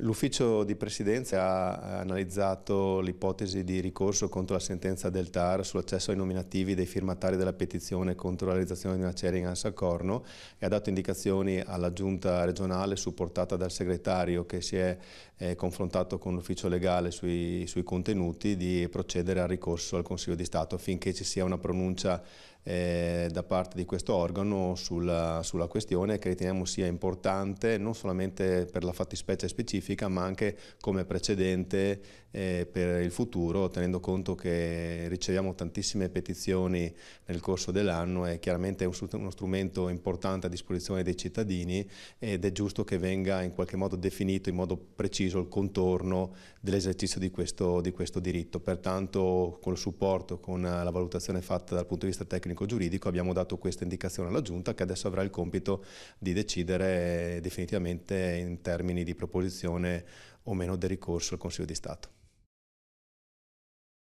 L'ufficio di presidenza ha analizzato l'ipotesi di ricorso contro la sentenza del TAR sull'accesso ai nominativi dei firmatari della petizione contro la realizzazione di una acciaieria in Ansacorno e ha dato indicazioni alla giunta regionale supportata dal segretario che si è confrontato con l'ufficio legale sui contenuti di procedere al ricorso al Consiglio di Stato affinché ci sia una pronuncia da parte di questo organo sulla questione, che riteniamo sia importante non solamente per la fattispecie specifica ma anche come precedente per il futuro, tenendo conto che riceviamo tantissime petizioni nel corso dell'anno e chiaramente è uno strumento importante a disposizione dei cittadini ed è giusto che venga in qualche modo definito in modo preciso il contorno dell'esercizio di questo diritto. Pertanto con il supporto, con la valutazione fatta dal punto di vista tecnico-giuridico abbiamo dato questa indicazione alla Giunta, che adesso avrà il compito di decidere definitivamente in termini di proposizione o meno del ricorso al Consiglio di Stato.